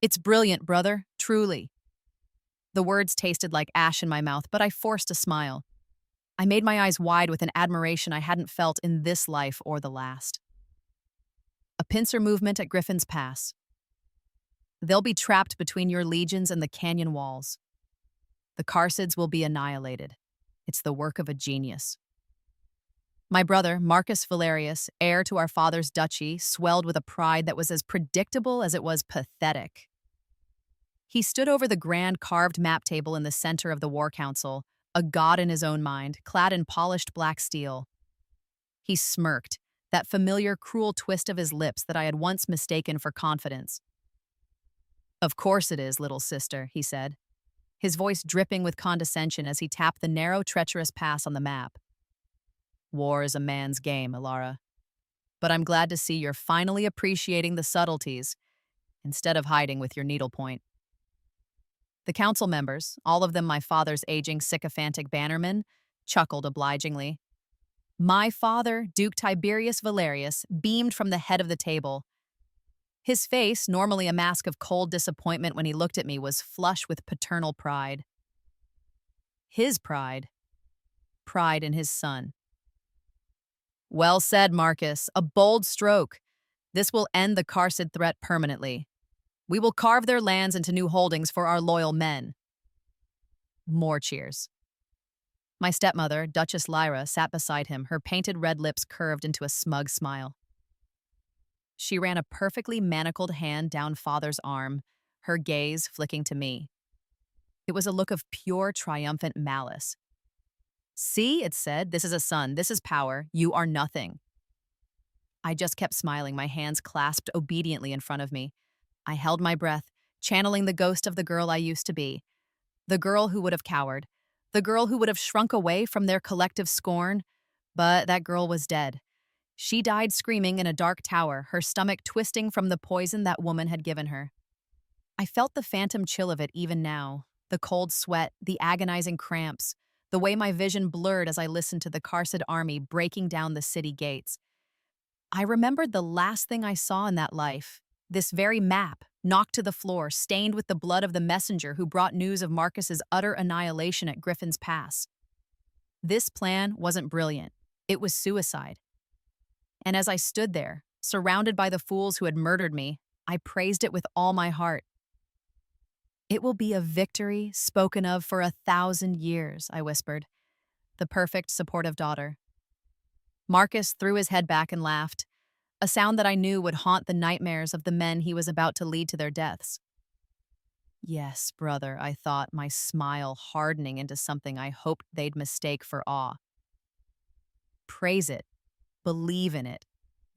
It's brilliant, brother, truly. The words tasted like ash in my mouth, but I forced a smile. I made my eyes wide with an admiration I hadn't felt in this life or the last. A pincer movement at Griffin's Pass. They'll be trapped between your legions and the canyon walls. The Carsids will be annihilated. It's the work of a genius. My brother, Marcus Valerius, heir to our father's duchy, swelled with a pride that was as predictable as it was pathetic. He stood over the grand carved map table in the center of the war council, a god in his own mind, clad in polished black steel. He smirked, that familiar cruel twist of his lips that I had once mistaken for confidence. "Of course it is, little sister," he said, his voice dripping with condescension as he tapped the narrow, treacherous pass on the map. "War is a man's game, Ilara. But I'm glad to see you're finally appreciating the subtleties, instead of hiding with your needlepoint." The council members, all of them my father's aging sycophantic bannermen, chuckled obligingly. My father, Duke Tiberius Valerius, beamed from the head of the table. His face, normally a mask of cold disappointment when he looked at me, was flush with paternal pride. His pride. Pride in his son. "Well said, Marcus. A bold stroke. This will end the Carsid threat permanently. We will carve their lands into new holdings for our loyal men." More cheers. My stepmother, Duchess Lyra, sat beside him, her painted red lips curved into a smug smile. She ran a perfectly manacled hand down father's arm, her gaze flicking to me. It was a look of pure, triumphant malice. "See," it said, "this is a son, this is power, you are nothing." I just kept smiling, my hands clasped obediently in front of me. I held my breath, channeling the ghost of the girl I used to be. The girl who would have cowered. The girl who would have shrunk away from their collective scorn. But that girl was dead. She died screaming in a dark tower, her stomach twisting from the poison that woman had given her. I felt the phantom chill of it even now, the cold sweat, the agonizing cramps, the way my vision blurred as I listened to the Carsid army breaking down the city gates. I remembered the last thing I saw in that life, this very map, knocked to the floor, stained with the blood of the messenger who brought news of Marcus's utter annihilation at Griffin's Pass. This plan wasn't brilliant. It was suicide. And as I stood there, surrounded by the fools who had murdered me, I praised it with all my heart. "It will be a victory spoken of for 1,000 years, I whispered, the perfect supportive daughter. Marcus threw his head back and laughed, a sound that I knew would haunt the nightmares of the men he was about to lead to their deaths. Yes, brother, I thought, my smile hardening into something I hoped they'd mistake for awe. Praise it. Believe in it.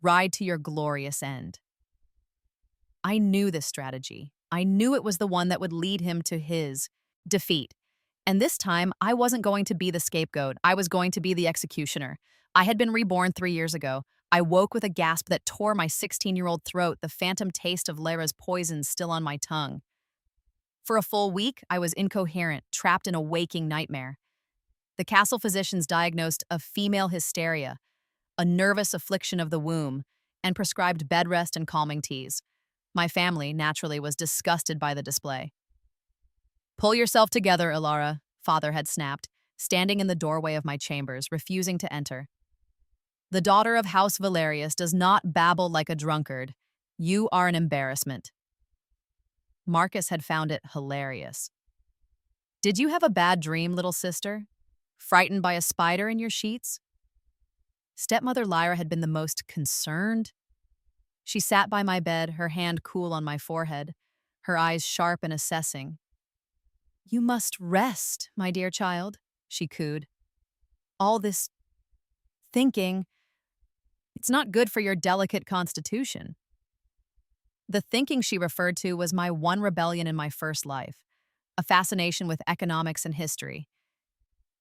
Ride to your glorious end. I knew this strategy. I knew it was the one that would lead him to his defeat. And this time, I wasn't going to be the scapegoat. I was going to be the executioner. I had been reborn 3 years ago. I woke with a gasp that tore my 16-year-old throat, the phantom taste of Lyra's poison still on my tongue. For a full week, I was incoherent, trapped in a waking nightmare. The castle physicians diagnosed a female hysteria, a nervous affliction of the womb, and prescribed bed rest and calming teas. My family, naturally, was disgusted by the display. "Pull yourself together, Ilara," father had snapped, standing in the doorway of my chambers, refusing to enter. "The daughter of House Valerius does not babble like a drunkard. You are an embarrassment." Marcus had found it hilarious. "Did you have a bad dream, little sister? Frightened by a spider in your sheets?" Stepmother Lyra had been the most concerned. She sat by my bed, her hand cool on my forehead, her eyes sharp and assessing. "You must rest, my dear child," she cooed. "All this thinking, it's not good for your delicate constitution." The thinking she referred to was my one rebellion in my first life, a fascination with economics and history.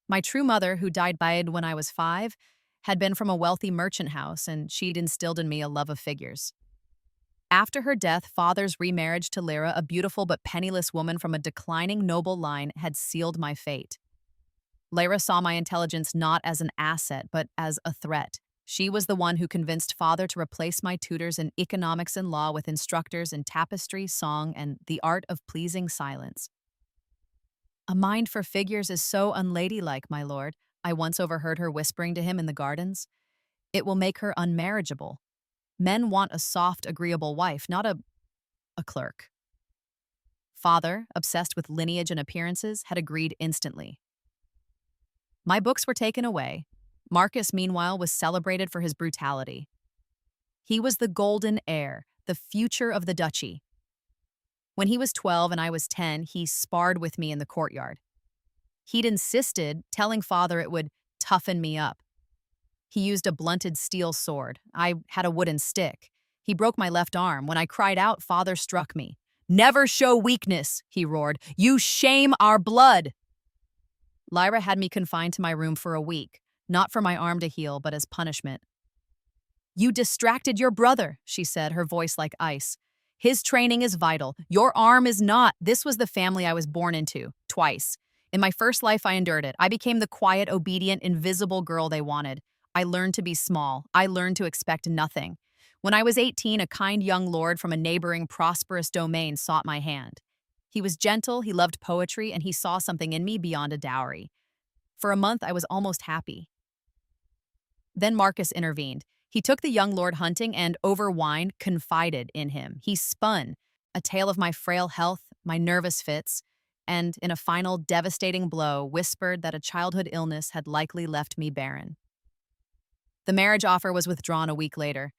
My true mother, who died when I was 5, had been from a wealthy merchant house, and she'd instilled in me a love of figures. After her death, father's remarriage to Lyra, a beautiful but penniless woman from a declining noble line, had sealed my fate. Lyra saw my intelligence not as an asset, but as a threat. She was the one who convinced father to replace my tutors in economics and law with instructors in tapestry, song, and the art of pleasing silence. A mind for figures is so unladylike, my lord, I once overheard her whispering to him in the gardens. It will make her unmarriageable. Men want a soft, agreeable wife, not a clerk. Father, obsessed with lineage and appearances, had agreed instantly. My books were taken away. Marcus, meanwhile, was celebrated for his brutality. He was the golden heir, the future of the duchy. When he was 12 and I was 10, he sparred with me in the courtyard. He'd insisted, telling father it would toughen me up. He used a blunted steel sword. I had a wooden stick. He broke my left arm. When I cried out, father struck me. "Never show weakness," he roared. "You shame our blood." Lyra had me confined to my room for a week, not for my arm to heal, but as punishment. "You distracted your brother," she said, her voice like ice. "His training is vital. Your arm is not." This was the family I was born into, twice. In my first life, I endured it. I became the quiet, obedient, invisible girl they wanted. I learned to be small. I learned to expect nothing. When I was 18, a kind young lord from a neighboring prosperous domain sought my hand. He was gentle, he loved poetry, and he saw something in me beyond a dowry. For a month, I was almost happy. Then Marcus intervened. He took the young lord hunting and, over wine, confided in him. He spun a tale of my frail health, my nervous fits, and, in a final devastating blow, whispered that a childhood illness had likely left me barren. The marriage offer was withdrawn a week later.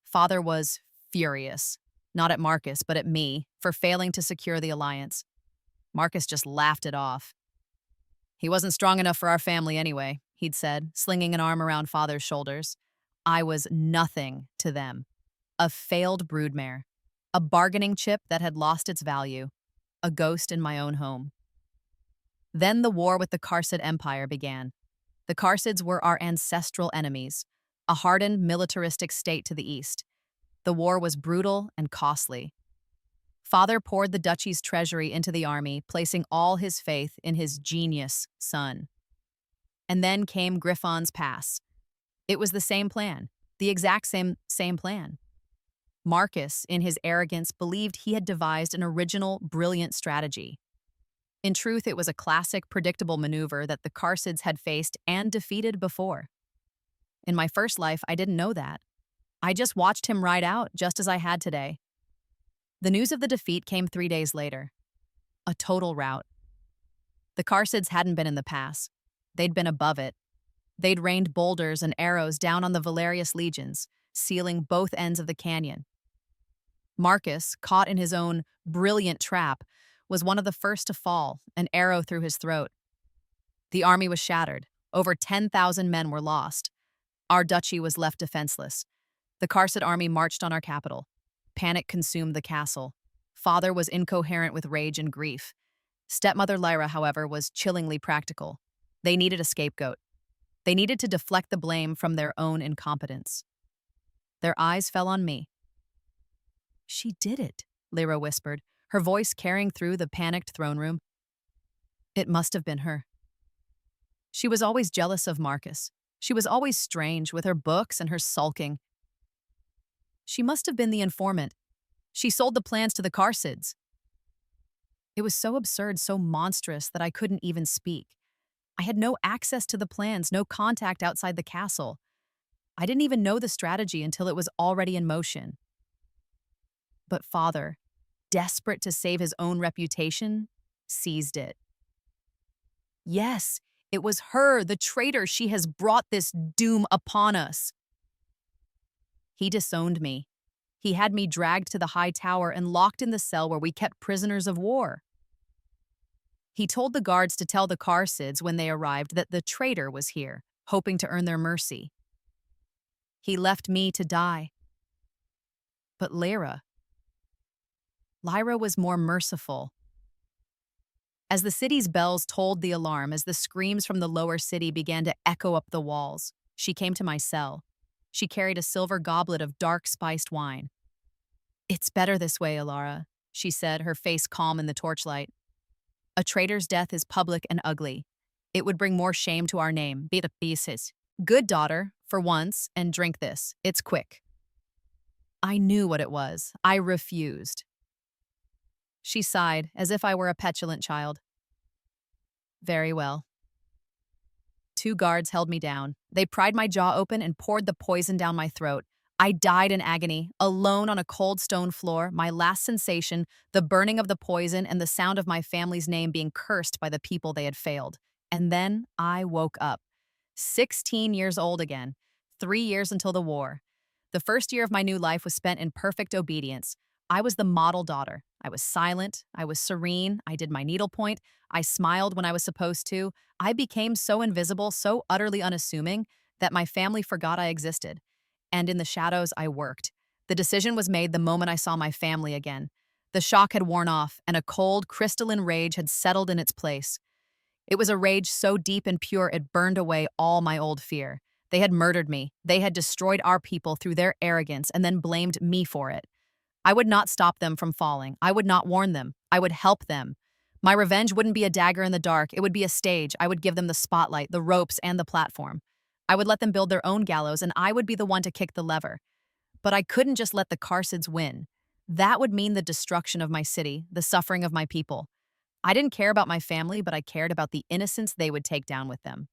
Father was furious, not at Marcus, but at me, for failing to secure the alliance. Marcus just laughed it off. "He wasn't strong enough for our family anyway," he'd said, slinging an arm around father's shoulders. I was nothing to them. A failed broodmare, a bargaining chip that had lost its value, a ghost in my own home. Then the war with the Karsid Empire began. The Karsids were our ancestral enemies, a hardened militaristic state to the east. The war was brutal and costly. Father poured the duchy's treasury into the army, placing all his faith in his genius son. And then came Griffon's Pass. It was the same plan, the exact same plan. Marcus, in his arrogance, believed he had devised an original, brilliant strategy. In truth, it was a classic, predictable maneuver that the Karsids had faced and defeated before. In my first life, I didn't know that. I just watched him ride out, just as I had today. The news of the defeat came 3 days later. A total rout. The Karsids hadn't been in the pass. They'd been above it. They'd rained boulders and arrows down on the Valerius legions, sealing both ends of the canyon. Marcus, caught in his own brilliant trap, was one of the first to fall, an arrow through his throat. The army was shattered. Over 10,000 men were lost. Our duchy was left defenseless. The Karsid army marched on our capital. Panic consumed the castle. Father was incoherent with rage and grief. Stepmother Lyra, however, was chillingly practical. They needed a scapegoat. They needed to deflect the blame from their own incompetence. Their eyes fell on me. "She did it," Lyra whispered, her voice carrying through the panicked throne room. It must have been her. She was always jealous of Marcus. She was always strange with her books and her sulking. She must have been the informant. She sold the plans to the Karsids. It was so absurd, so monstrous that I couldn't even speak. I had no access to the plans, no contact outside the castle. I didn't even know the strategy until it was already in motion. But father, desperate to save his own reputation, seized it. Yes, it was her, the traitor. She has brought this doom upon us. He disowned me. He had me dragged to the high tower and locked in the cell where we kept prisoners of war. He told the guards to tell the Karsids when they arrived that the traitor was here, hoping to earn their mercy. He left me to die. But Lyra was more merciful. As the city's bells tolled the alarm, as the screams from the lower city began to echo up the walls, she came to my cell. She carried a silver goblet of dark spiced wine. "It's better this way, Alara," she said, her face calm in the torchlight. "A traitor's death is public and ugly. It would bring more shame to our name. Good daughter, for once and drink this. It's quick." I knew what it was. I refused. She sighed, as if I were a petulant child. "Very well." Two guards held me down. They pried my jaw open and poured the poison down my throat. I died in agony, alone on a cold stone floor, my last sensation, the burning of the poison and the sound of my family's name being cursed by the people they had failed. And then I woke up. 16 years old again. 3 years until the war. The first year of my new life was spent in perfect obedience. I was the model daughter. I was silent. I was serene. I did my needlepoint. I smiled when I was supposed to. I became so invisible, so utterly unassuming, that my family forgot I existed. And in the shadows, I worked. The decision was made the moment I saw my family again. The shock had worn off, and a cold, crystalline rage had settled in its place. It was a rage so deep and pure it burned away all my old fear. They had murdered me. They had destroyed our people through their arrogance and then blamed me for it. I would not stop them from falling. I would not warn them. I would help them. My revenge wouldn't be a dagger in the dark. It would be a stage. I would give them the spotlight, the ropes, and the platform. I would let them build their own gallows, and I would be the one to kick the lever. But I couldn't just let the Carsids win. That would mean the destruction of my city, the suffering of my people. I didn't care about my family, but I cared about the innocents they would take down with them.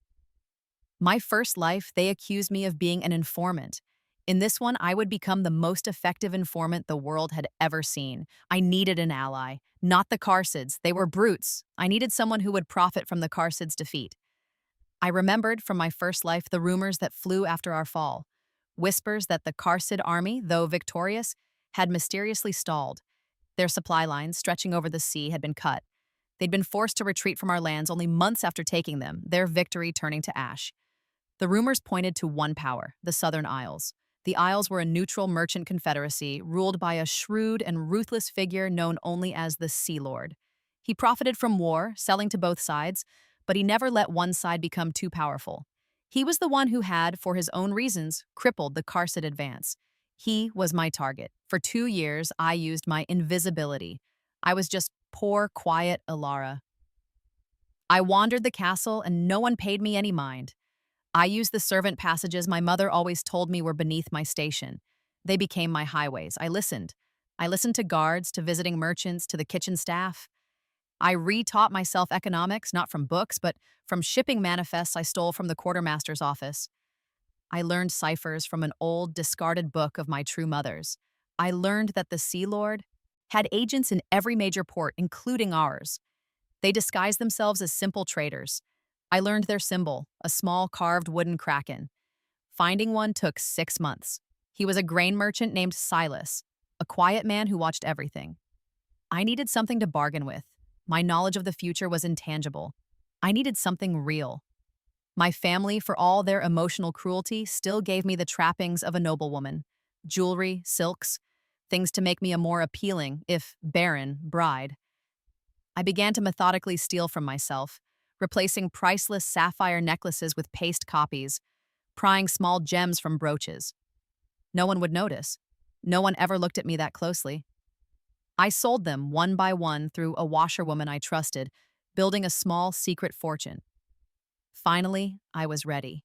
My first life, they accused me of being an informant. In this one, I would become the most effective informant the world had ever seen. I needed an ally, not the Carsids. They were brutes. I needed someone who would profit from the Carsids' defeat. I remembered from my first life the rumors that flew after our fall. Whispers that the Carsid army, though victorious, had mysteriously stalled. Their supply lines, stretching over the sea, had been cut. They'd been forced to retreat from our lands only months after taking them, their victory turning to ash. The rumors pointed to one power, the Southern Isles. The Isles were a neutral merchant confederacy ruled by a shrewd and ruthless figure known only as the Sea Lord. He profited from war, selling to both sides, but he never let one side become too powerful. He was the one who had, for his own reasons, crippled the Carsid advance. He was my target. For 2 years, I used my invisibility. I was just poor, quiet Alara. I wandered the castle, and no one paid me any mind. I used the servant passages my mother always told me were beneath my station. They became my highways. I listened. I listened to guards, to visiting merchants, to the kitchen staff. I re-taught myself economics, not from books, but from shipping manifests I stole from the quartermaster's office. I learned ciphers from an old, discarded book of my true mother's. I learned that the Sea Lord had agents in every major port, including ours. They disguised themselves as simple traders. I learned their symbol, a small carved wooden kraken. Finding one took 6 months. He was a grain merchant named Silas, a quiet man who watched everything. I needed something to bargain with. My knowledge of the future was intangible. I needed something real. My family, for all their emotional cruelty, still gave me the trappings of a noblewoman. Jewelry, silks, things to make me a more appealing, if barren, bride. I began to methodically steal from myself, replacing priceless sapphire necklaces with paste copies, prying small gems from brooches. No one would notice. No one ever looked at me that closely. I sold them one by one through a washerwoman I trusted, building a small secret fortune. Finally, I was ready.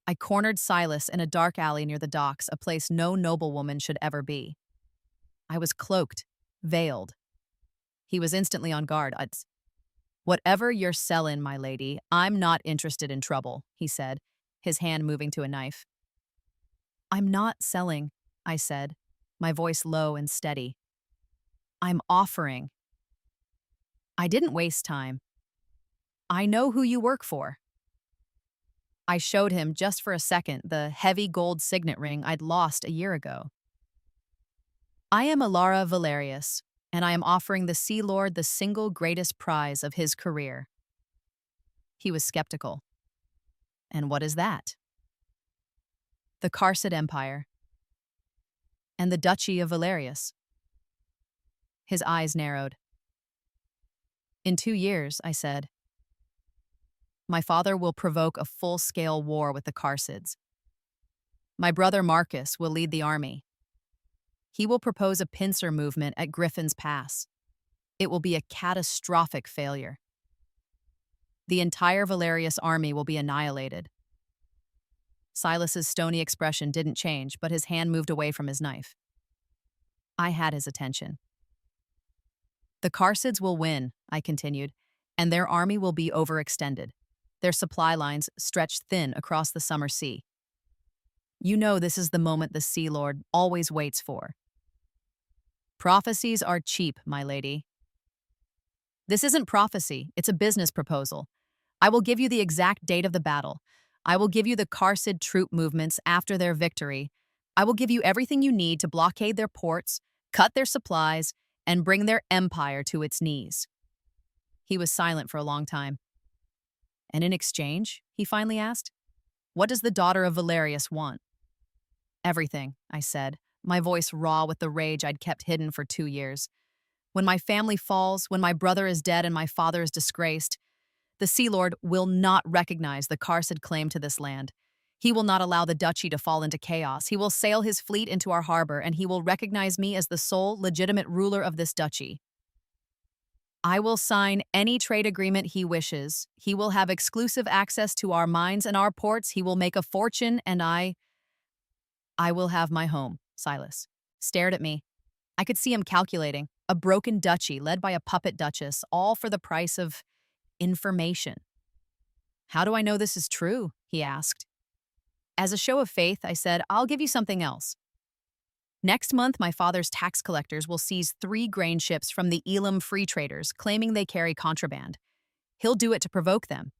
I cornered Silas in a dark alley near the docks, a place no noblewoman should ever be. I was cloaked, veiled. He was instantly on guard. "Whatever you're sellin', my lady, I'm not interested in trouble," he said, his hand moving to a knife. "I'm not selling," I said, my voice low and steady. "I'm offering." I didn't waste time. "I know who you work for." I showed him, just for a second, the heavy gold signet ring I'd lost a year ago. "I am Alara Valerius, and I am offering the Sea Lord the single greatest prize of his career." He was skeptical. "And what is that?" "The Carsid Empire and the Duchy of Valerius." His eyes narrowed. "In 2 years," I said, "my father will provoke a full-scale war with the Carsids. My brother Marcus will lead the army. He will propose a pincer movement at Griffin's Pass. It will be a catastrophic failure. The entire Valerius army will be annihilated. Silas's stony expression didn't change, but his hand moved away from his knife. I had his attention. The Karsids will win, I continued, and their army will be overextended. Their supply lines stretched thin across the summer sea. You know this is the moment the Sea Lord always waits for. Prophecies are cheap, my lady. This isn't prophecy, it's a business proposal. I will give you the exact date of the battle. I will give you the Karsid troop movements after their victory. I will give you everything you need to blockade their ports, cut their supplies, and bring their empire to its knees. He was silent for a long time. And in exchange, he finally asked, what does the daughter of Valerius want? Everything, I said, my voice raw with the rage I'd kept hidden for 2 years. When my family falls, when my brother is dead and my father is disgraced, the Sea Lord will not recognize the Karsid claim to this land. He will not allow the duchy to fall into chaos. He will sail his fleet into our harbor, and he will recognize me as the sole legitimate ruler of this duchy. I will sign any trade agreement he wishes. He will have exclusive access to our mines and our ports. He will make a fortune, and I will have my home. Silas stared at me. I could see him calculating. A broken duchy led by a puppet duchess, all for the price of information. How do I know this is true? He asked. As a show of faith, I said, I'll give you something else. Next month, my father's tax collectors will seize 3 grain ships from the Elam free traders, claiming they carry contraband. He'll do it to provoke them.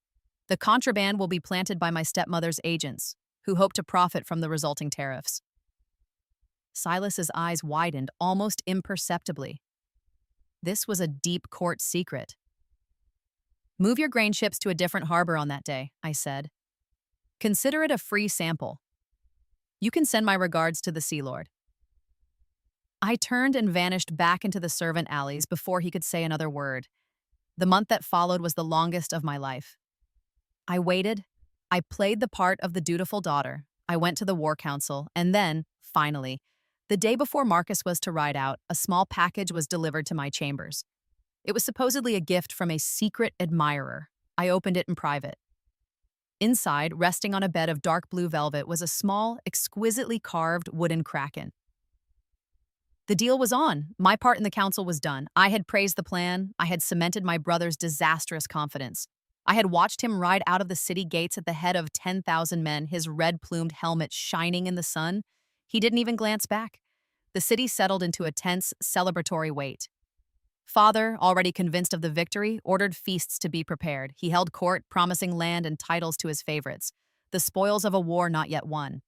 The contraband will be planted by my stepmother's agents, who hope to profit from the resulting tariffs. Silas's eyes widened almost imperceptibly. This was a deep court secret. Move your grain ships to a different harbor on that day, I said. Consider it a free sample. You can send my regards to the Sea Lord. I turned and vanished back into the servant alleys before he could say another word. The month that followed was the longest of my life. I waited. I played the part of the dutiful daughter. I went to the war council, and then, finally, the day before Marcus was to ride out, a small package was delivered to my chambers. It was supposedly a gift from a secret admirer. I opened it in private. Inside, resting on a bed of dark blue velvet, was a small, exquisitely carved wooden kraken. The deal was on. My part in the council was done. I had praised the plan. I had cemented my brother's disastrous confidence. I had watched him ride out of the city gates at the head of 10,000 men, his red-plumed helmet shining in the sun. He didn't even glance back. The city settled into a tense, celebratory wait. Father, already convinced of the victory, ordered feasts to be prepared. He held court, promising land and titles to his favorites, the spoils of a war not yet won.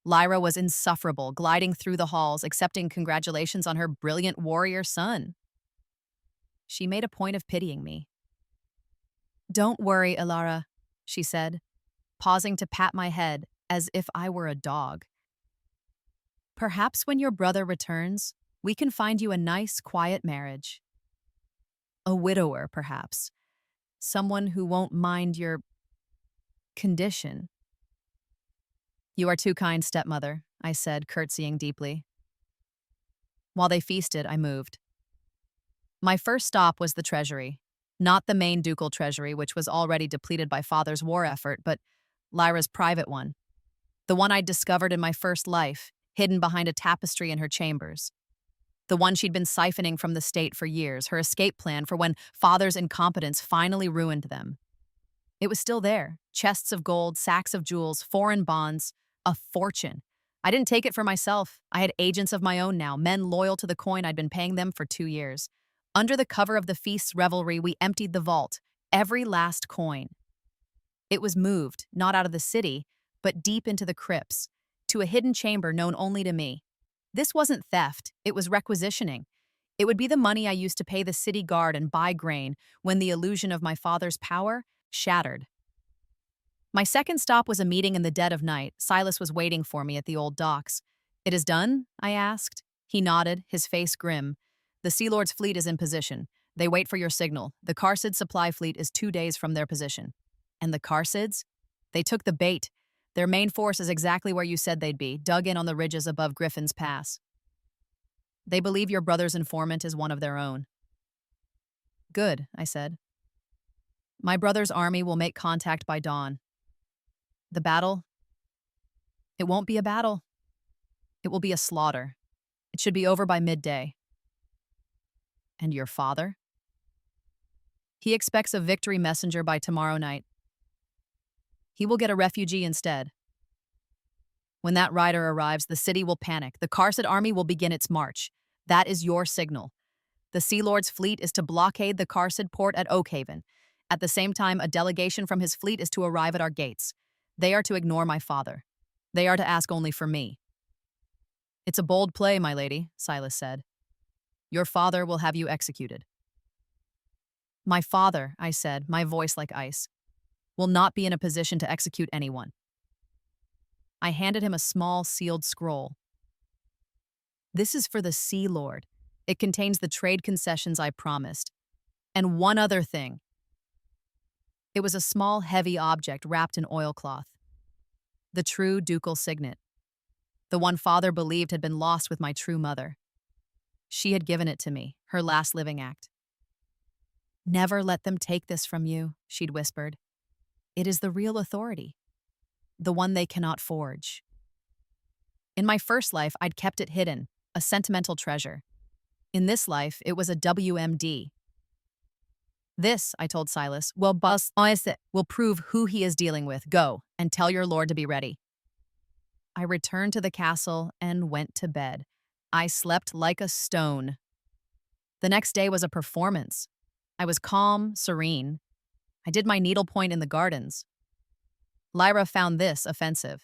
Lyra was insufferable, gliding through the halls, accepting congratulations on her brilliant warrior son. She made a point of pitying me. Don't worry, Ilara, she said, pausing to pat my head as if I were a dog. Perhaps when your brother returns, we can find you a nice, quiet marriage. A widower, perhaps. Someone who won't mind your condition. You are too kind, stepmother, I said, curtsying deeply. While they feasted, I moved. My first stop was the treasury. Not the main ducal treasury, which was already depleted by father's war effort, but Lyra's private one. The one I'd discovered in my first life, hidden behind a tapestry in her chambers. The one she'd been siphoning from the state for years, her escape plan for when father's incompetence finally ruined them. It was still there, chests of gold, sacks of jewels, foreign bonds, a fortune. I didn't take it for myself. I had agents of my own now, men loyal to the coin I'd been paying them for 2 years. Under the cover of the feast's revelry, we emptied the vault, every last coin. It was moved, not out of the city, but deep into the crypts, to a hidden chamber known only to me. This wasn't theft, it was requisitioning. It would be the money I used to pay the city guard and buy grain when the illusion of my father's power shattered. My second stop was a meeting in the dead of night. Silas was waiting for me at the old docks. It is done? I asked. He nodded, his face grim. The Sea Lord's fleet is in position. They wait for your signal. The Karsid supply fleet is 2 days from their position. And the Karsids? They took the bait. Their main force is exactly where you said they'd be, dug in on the ridges above Griffin's Pass. They believe your brother's informant is one of their own. Good, I said. My brother's army will make contact by dawn. The battle? It won't be a battle. It will be a slaughter. It should be over by midday. And your father? He expects a victory messenger by tomorrow night. He will get a refugee instead. When that rider arrives, the city will panic. The Karsid army will begin its march. That is your signal. The Sea Lord's fleet is to blockade the Karsid port at Oakhaven. At the same time, a delegation from his fleet is to arrive at our gates. They are to ignore my father. They are to ask only for me. It's a bold play, my lady, Silas said. Your father will have you executed. My father, I said, my voice like ice, will not be in a position to execute anyone. I handed him a small sealed scroll. This is for the Sea Lord. It contains the trade concessions I promised. And one other thing. It was a small, heavy object wrapped in oilcloth. The true ducal signet. The one father believed had been lost with my true mother. She had given it to me, her last living act. Never let them take this from you, she'd whispered. It is the real authority. The one they cannot forge. In my first life, I'd kept it hidden, a sentimental treasure. In this life, it was a WMD. This, I told Silas, will prove who he is dealing with. Go, and tell your lord to be ready. I returned to the castle and went to bed. I slept like a stone. The next day was a performance. I was calm, serene. I did my needlepoint in the gardens. Lyra found this offensive.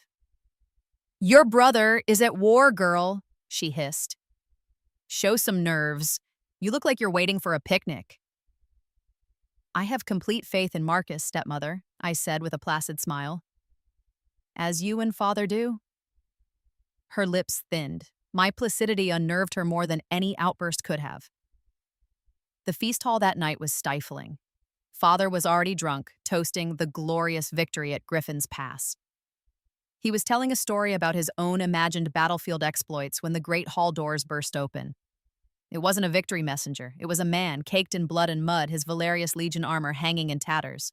Your brother is at war, girl, she hissed. Show some nerves. You look like you're waiting for a picnic. I have complete faith in Marcus, stepmother, I said with a placid smile. As you and father do. Her lips thinned. My placidity unnerved her more than any outburst could have. The feast hall that night was stifling. Father was already drunk, toasting the glorious victory at Griffin's Pass. He was telling a story about his own imagined battlefield exploits when the great hall doors burst open. It wasn't a victory messenger. It was a man, caked in blood and mud, his Valerius Legion armor hanging in tatters.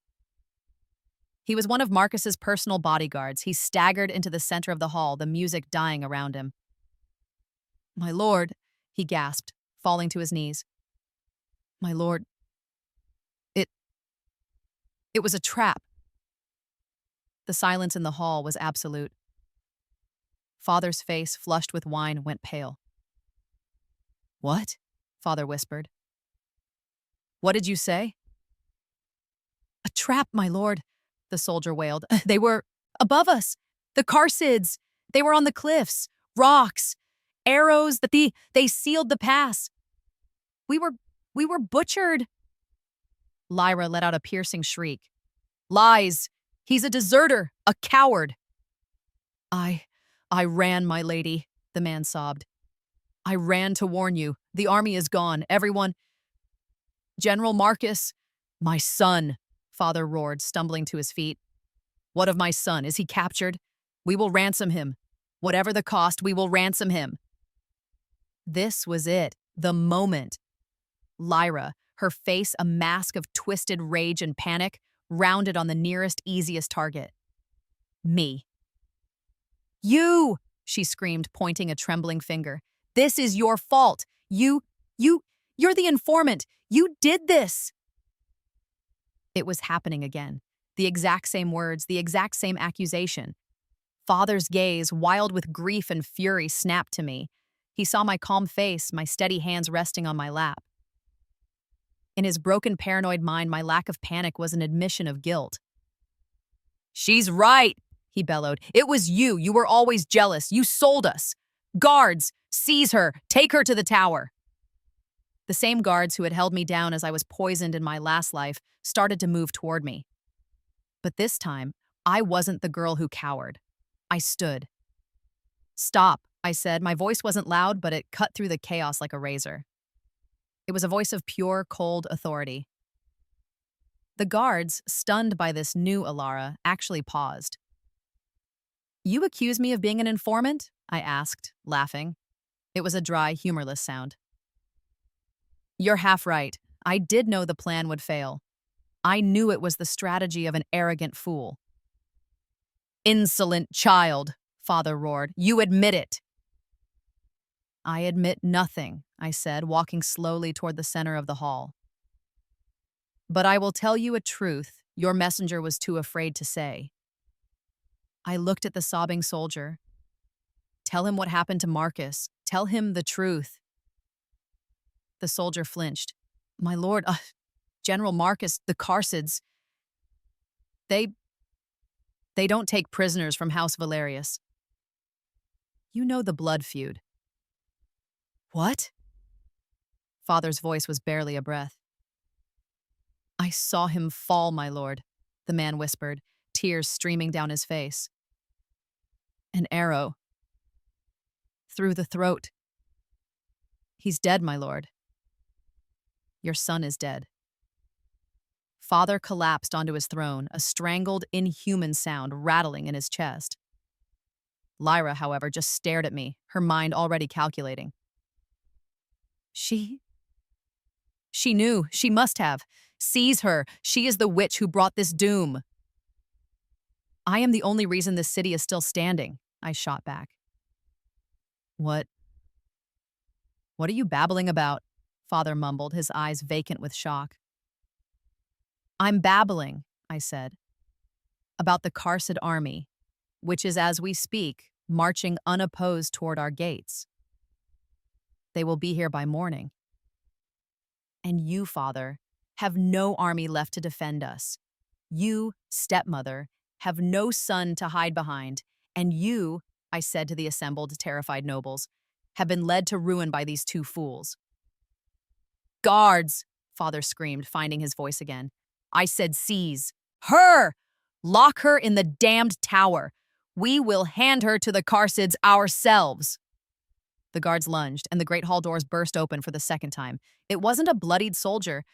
He was one of Marcus's personal bodyguards. He staggered into the center of the hall, the music dying around him. My lord, he gasped, falling to his knees. My lord, it was a trap. The silence in the hall was absolute. Father's face, flushed with wine, went pale. What? Father whispered. What did you say? A trap, my lord, the soldier wailed. They were above us. The Karsids. They were on the cliffs. Rocks. Arrows. They sealed the pass. We were butchered. Lyra let out a piercing shriek. Lies. He's a deserter, a coward. I ran, my lady, the man sobbed. I ran to warn you. The army is gone. Everyone. General Marcus. My son, Father roared, stumbling to his feet. What of my son? Is he captured? We will ransom him. Whatever the cost, we will ransom him. This was it, the moment. Lyra, her face a mask of twisted rage and panic, rounded on the nearest, easiest target. Me. You, she screamed, pointing a trembling finger. This is your fault. You're the informant. You did this. It was happening again. The exact same words, the exact same accusation. Father's gaze, wild with grief and fury, snapped to me. He saw my calm face, my steady hands resting on my lap. In his broken, paranoid mind, my lack of panic was an admission of guilt. She's right, he bellowed. It was you. You were always jealous. You sold us. Guards, seize her. Take her to the tower. The same guards who had held me down as I was poisoned in my last life started to move toward me. But this time, I wasn't the girl who cowered. I stood. Stop, I said. My voice wasn't loud, but it cut through the chaos like a razor. It was a voice of pure, cold authority. The guards, stunned by this new Alara, actually paused. You accuse me of being an informant? I asked, laughing. It was a dry, humorless sound. You're half right. I did know the plan would fail. I knew it was the strategy of an arrogant fool. Insolent child, Father roared. You admit it. I admit nothing, I said, walking slowly toward the center of the hall. But I will tell you a truth your messenger was too afraid to say. I looked at the sobbing soldier. Tell him what happened to Marcus. Tell him the truth. The soldier flinched. My lord, General Marcus, the Carsids, they don't take prisoners from House Valerius. You know the blood feud. What? Father's voice was barely a breath. I saw him fall, my lord, the man whispered, tears streaming down his face. An arrow. Through the throat. He's dead, my lord. Your son is dead. Father collapsed onto his throne, a strangled, inhuman sound rattling in his chest. Lyra, however, just stared at me, her mind already calculating. She knew. She must have. Seize her. She is the witch who brought this doom. I am the only reason this city is still standing, I shot back. What are you babbling about? Father mumbled, his eyes vacant with shock. I'm babbling, I said, about the Carsid army, which is, as we speak, marching unopposed toward our gates. They will be here by morning. And you, Father, have no army left to defend us. You, stepmother, have no son to hide behind, and you, I said to the assembled, terrified nobles, have been led to ruin by these two fools. Guards, Father screamed, finding his voice again. I said seize. Her! Lock her in the damned tower. We will hand her to the Carsids ourselves. The guards lunged, and the great hall doors burst open for the second time. It wasn't a bloodied soldier.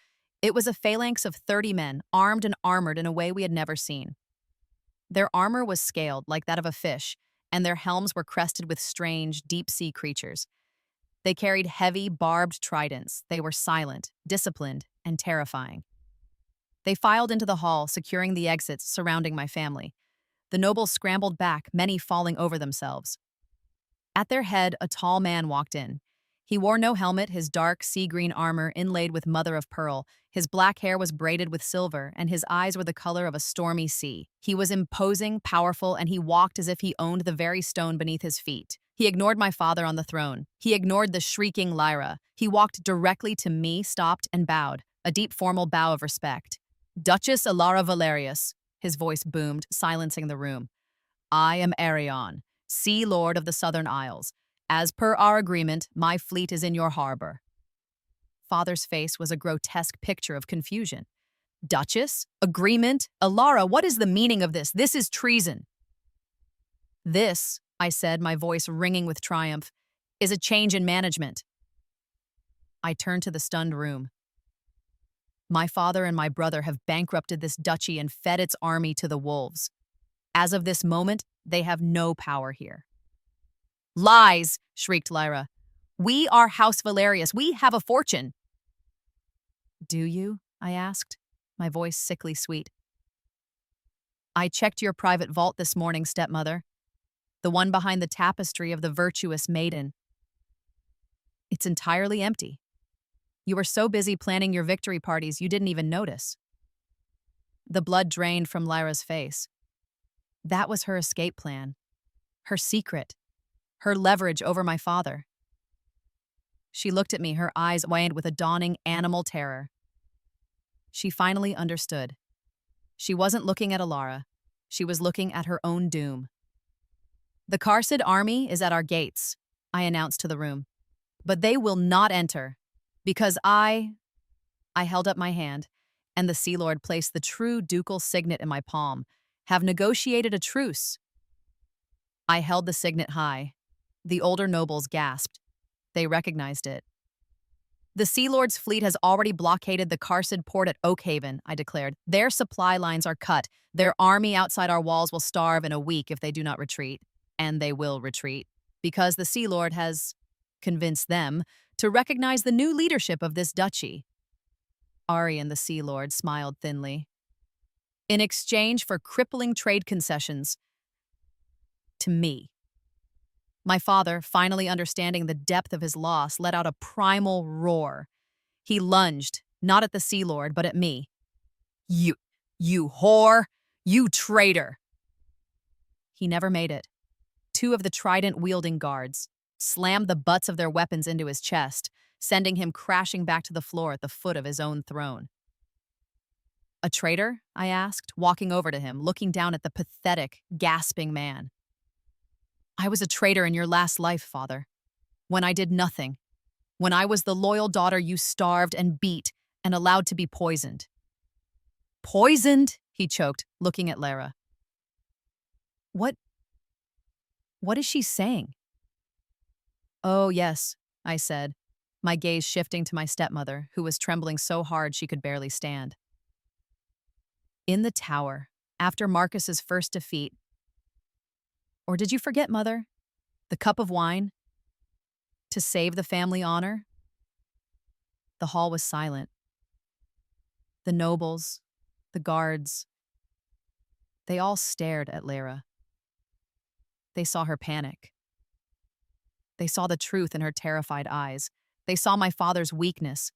It was a phalanx of 30 men, armed and armored in a way we had never seen. Their armor was scaled, like that of a fish, and their helms were crested with strange, deep-sea creatures. They carried heavy, barbed tridents. They were silent, disciplined, and terrifying. They filed into the hall, securing the exits surrounding my family. The nobles scrambled back, many falling over themselves. At their head, a tall man walked in. He wore no helmet, his dark, sea-green armor inlaid with mother-of-pearl. His black hair was braided with silver, and his eyes were the color of a stormy sea. He was imposing, powerful, and he walked as if he owned the very stone beneath his feet. He ignored my father on the throne. He ignored the shrieking Lyra. He walked directly to me, stopped, and bowed, a deep formal bow of respect. Duchess Alara Valerius, his voice boomed, silencing the room. I am Arion, Sea Lord of the Southern Isles. As per our agreement, my fleet is in your harbor. Father's face was a grotesque picture of confusion. Duchess? Agreement? Alara, what is the meaning of this? This is treason. This, I said, my voice ringing with triumph, is a change in management. I turned to the stunned room. My father and my brother have bankrupted this duchy and fed its army to the wolves. As of this moment, they have no power here. Lies, shrieked Lyra. We are House Valerius. We have a fortune. Do you? I asked, my voice sickly sweet. I checked your private vault this morning, stepmother. The one behind the tapestry of the virtuous maiden. It's entirely empty. You were so busy planning your victory parties you didn't even notice. The blood drained from Lyra's face. That was her escape plan. Her secret. Her leverage over my father. She looked at me, her eyes wide with a dawning animal terror. She finally understood. She wasn't looking at Alara. She was looking at her own doom. The Carsid army is at our gates, I announced to the room. But they will not enter. Because I held up my hand, and the Sea Lord placed the true ducal signet in my palm, have negotiated a truce. I held the signet high. The older nobles gasped. They recognized it. The Sea Lord's fleet has already blockaded the Carsid port at Oakhaven, I declared. Their supply lines are cut. Their army outside our walls will starve in a week if they do not retreat. And they will retreat, because the Sea Lord has convinced them to recognize the new leadership of this duchy. Arion, the Sea Lord, smiled thinly. In exchange for crippling trade concessions to me. My father, finally understanding the depth of his loss, let out a primal roar. He lunged, not at the Sea Lord, but at me. You, you whore! You traitor! He never made it. Two of the trident-wielding guards slammed the butts of their weapons into his chest, sending him crashing back to the floor at the foot of his own throne. A traitor? I asked, walking over to him, looking down at the pathetic, gasping man. I was a traitor in your last life, Father. When I did nothing. When I was the loyal daughter you starved and beat and allowed to be poisoned. Poisoned? He choked, looking at Lara. What is she saying? Oh, yes, I said, my gaze shifting to my stepmother, who was trembling so hard she could barely stand. In the tower, after Marcus's first defeat. Or did you forget, Mother? The cup of wine? To save the family honor? The hall was silent. The nobles, the guards, they all stared at Lara. They saw her panic. They saw the truth in her terrified eyes. They saw my father's weakness.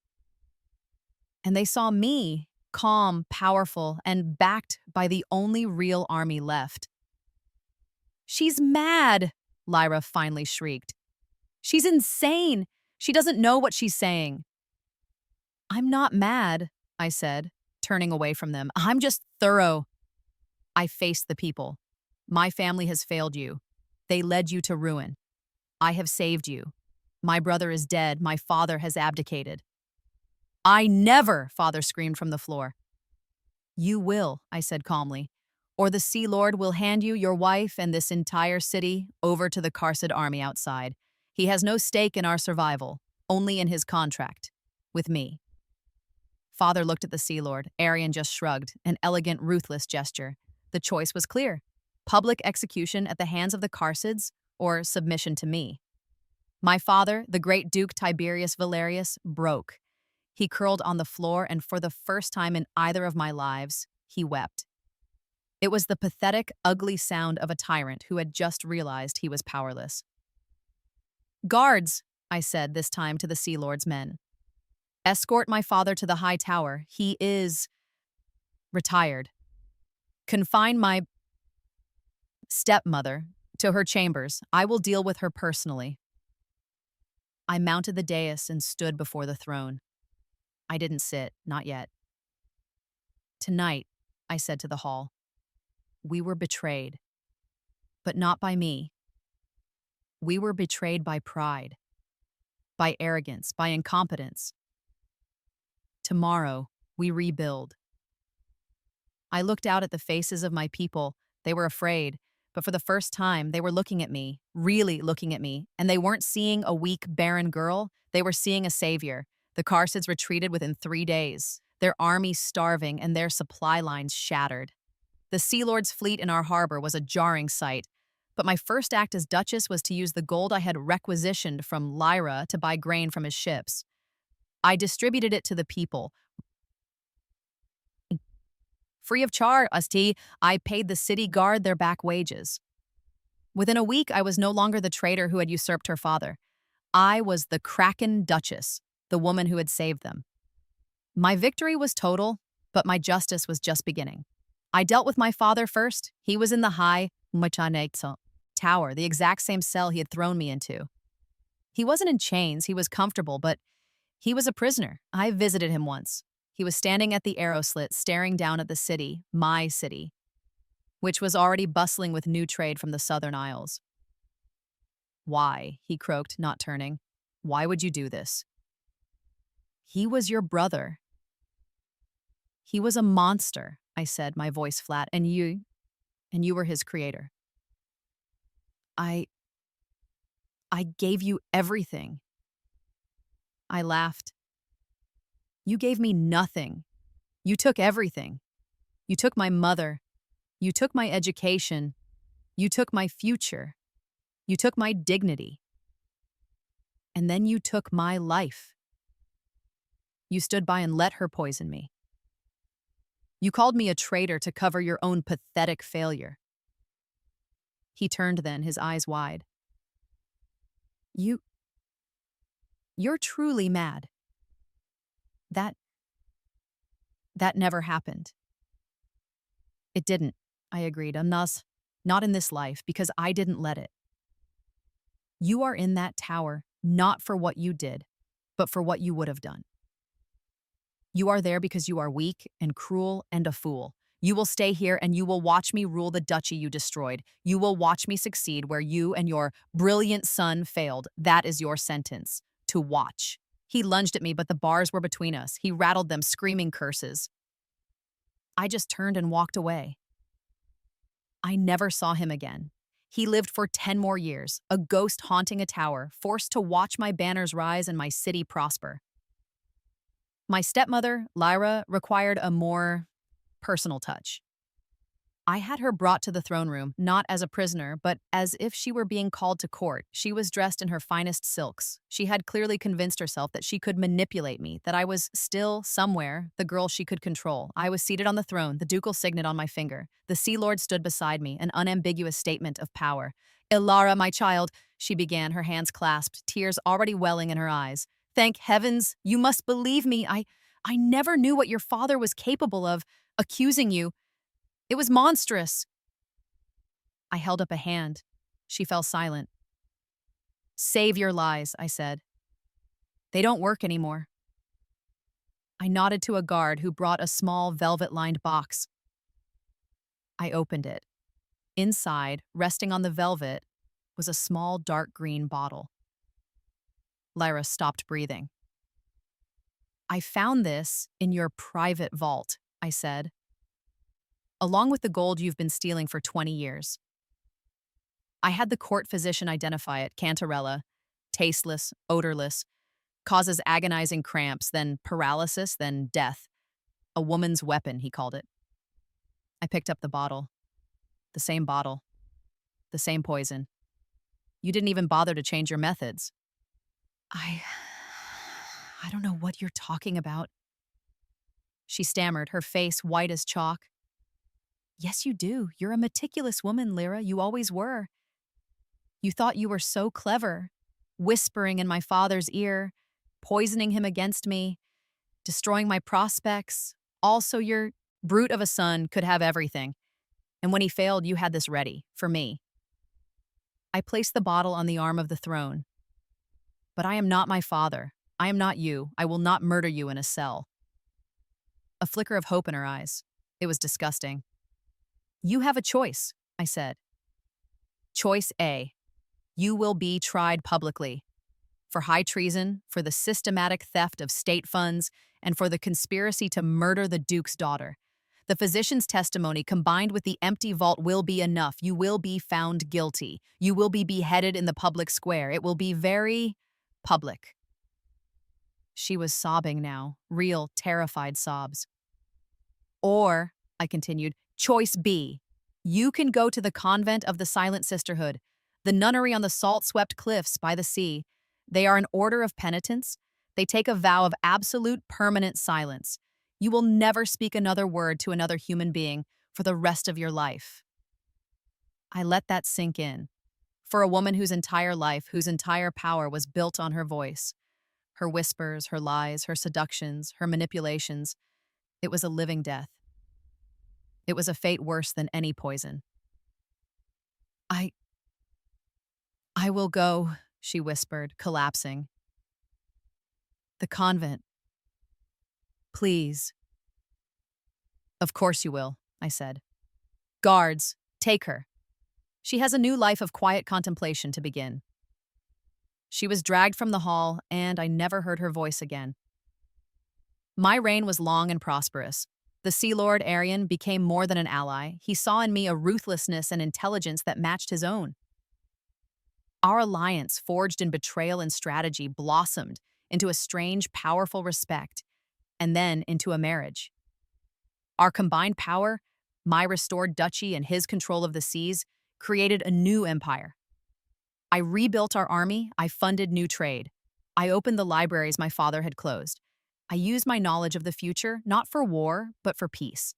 And they saw me, calm, powerful, and backed by the only real army left. She's mad, Lyra finally shrieked. She's insane. She doesn't know what she's saying. I'm not mad, I said, turning away from them. I'm just thorough. I faced the people. My family has failed you. They led you to ruin. I have saved you. My brother is dead. My father has abdicated. I never, Father screamed from the floor. You will, I said calmly, or the Sea Lord will hand you, your wife, and this entire city over to the Karsid army outside. He has no stake in our survival, only in his contract, with me. Father looked at the Sea Lord. Arian just shrugged, an elegant, ruthless gesture. The choice was clear. Public execution at the hands of the Karsids, or submission to me. My father, the great Duke Tiberius Valerius, broke. He curled on the floor, and for the first time in either of my lives, he wept. It was the pathetic, ugly sound of a tyrant who had just realized he was powerless. Guards, I said this time to the Sea Lord's men. Escort my father to the high tower. He is retired. Confine my stepmother to her chambers. I will deal with her personally. I mounted the dais and stood before the throne. I didn't sit, not yet. Tonight, I said to the hall, we were betrayed, but not by me. We were betrayed by pride, by arrogance, by incompetence. Tomorrow, we rebuild. I looked out at the faces of my people. They were afraid, but for the first time, they were looking at me, really looking at me, and they weren't seeing a weak, barren girl. They were seeing a savior. The Karsids retreated within 3 days, their army starving and their supply lines shattered. The Sea Lord's fleet in our harbor was a jarring sight, but my first act as Duchess was to use the gold I had requisitioned from Lyra to buy grain from his ships. I distributed it to the people. Free of charge, I paid the city guard their back wages. Within a week, I was no longer the traitor who had usurped her father. I was the Kraken Duchess, the woman who had saved them. My victory was total, but my justice was just beginning. I dealt with my father first. He was in the high tower, the exact same cell he had thrown me into. He wasn't in chains, he was comfortable, but he was a prisoner. I visited him once. He was standing at the arrow slit, staring down at the city, my city, which was already bustling with new trade from the southern isles. Why? He croaked, not turning. Why would you do this? He was your brother. He was a monster, I said, my voice flat, and you were his creator. I gave you everything. I laughed. You gave me nothing. You took everything. You took my mother. You took my education. You took my future. You took my dignity. And then you took my life. You stood by and let her poison me. You called me a traitor to cover your own pathetic failure. He turned then, his eyes wide. You, you're truly mad. That, that never happened. It didn't, I agreed, and thus, not in this life, because I didn't let it. You are in that tower, not for what you did, but for what you would have done. You are there because you are weak and cruel and a fool. You will stay here and you will watch me rule the duchy you destroyed. You will watch me succeed where you and your brilliant son failed. That is your sentence. To watch. He lunged at me, but the bars were between us. He rattled them, screaming curses. I just turned and walked away. I never saw him again. He lived for 10 more years, a ghost haunting a tower, forced to watch my banners rise and my city prosper. My stepmother, Lyra, required a more personal touch. I had her brought to the throne room, not as a prisoner, but as if she were being called to court. She was dressed in her finest silks. She had clearly convinced herself that she could manipulate me, that I was still, somewhere, the girl she could control. I was seated on the throne, the ducal signet on my finger. The Sea Lord stood beside me, an unambiguous statement of power. "Ilara, my child," she began, her hands clasped, tears already welling in her eyes. "Thank heavens, you must believe me. I never knew what your father was capable of, accusing you. It was monstrous." I held up a hand. She fell silent. "Save your lies," I said. "They don't work anymore." I nodded to a guard who brought a small velvet-lined box. I opened it. Inside, resting on the velvet, was a small dark green bottle. Lyra stopped breathing. "I found this in your private vault," I said, "along with the gold you've been stealing for 20 years. I had the court physician identify it, Cantarella, tasteless, odorless, causes agonizing cramps, then paralysis, then death. A woman's weapon, he called it." I picked up the bottle. The same bottle. The same poison. You didn't even bother to change your methods. I don't know what you're talking about," she stammered, her face white as chalk. "Yes, you do. You're a meticulous woman, Lyra. You always were. You thought you were so clever, whispering in my father's ear, poisoning him against me, destroying my prospects. Also, your brute of a son could have everything. And when he failed, you had this ready, for me." I placed the bottle on the arm of the throne. "But I am not my father. I am not you. I will not murder you in a cell." A flicker of hope in her eyes. It was disgusting. "You have a choice," I said. "Choice A. You will be tried publicly for high treason, for the systematic theft of state funds, and for the conspiracy to murder the Duke's daughter. The physician's testimony combined with the empty vault will be enough. You will be found guilty. You will be beheaded in the public square. It will be very public." She was sobbing now, real, terrified sobs. "Or," I continued, "choice B. You can go to the convent of the Silent Sisterhood, the nunnery on the salt-swept cliffs by the sea. They are an order of penitence. They take a vow of absolute permanent silence. You will never speak another word to another human being for the rest of your life." I let that sink in. For a woman whose entire life, whose entire power was built on her voice, her whispers, her lies, her seductions, her manipulations, it was a living death. It was a fate worse than any poison. I will go," she whispered, collapsing. "The convent. Please." "Of course you will," I said. "Guards, take her. She has a new life of quiet contemplation to begin." She was dragged from the hall, and I never heard her voice again. My reign was long and prosperous. The Sea Lord Arian became more than an ally. He saw in me a ruthlessness and intelligence that matched his own. Our alliance, forged in betrayal and strategy, blossomed into a strange, powerful respect, and then into a marriage. Our combined power, my restored duchy and his control of the seas, created a new empire. I rebuilt our army, I funded new trade. I opened the libraries my father had closed. I used my knowledge of the future, not for war, but for peace.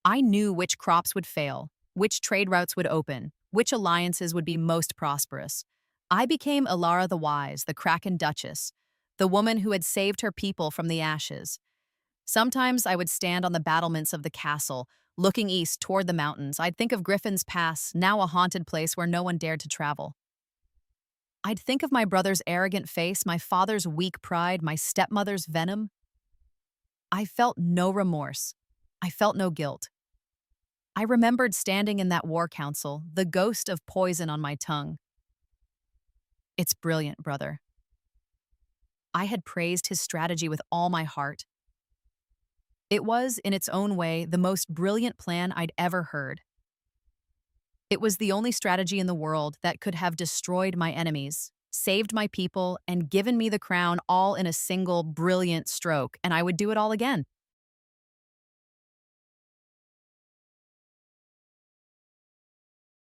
I knew which crops would fail, which trade routes would open, which alliances would be most prosperous. I became Ilara the Wise, the Kraken Duchess, the woman who had saved her people from the ashes. Sometimes I would stand on the battlements of the castle, looking east toward the mountains. I'd think of Griffin's Pass, now a haunted place where no one dared to travel. I'd think of my brother's arrogant face, my father's weak pride, my stepmother's venom. I felt no remorse. I felt no guilt. I remembered standing in that war council, the ghost of poison on my tongue. It's brilliant, brother. I had praised his strategy with all my heart. It was, in its own way, the most brilliant plan I'd ever heard. It was the only strategy in the world that could have destroyed my enemies, saved my people, and given me the crown all in a single brilliant stroke, and I would do it all again.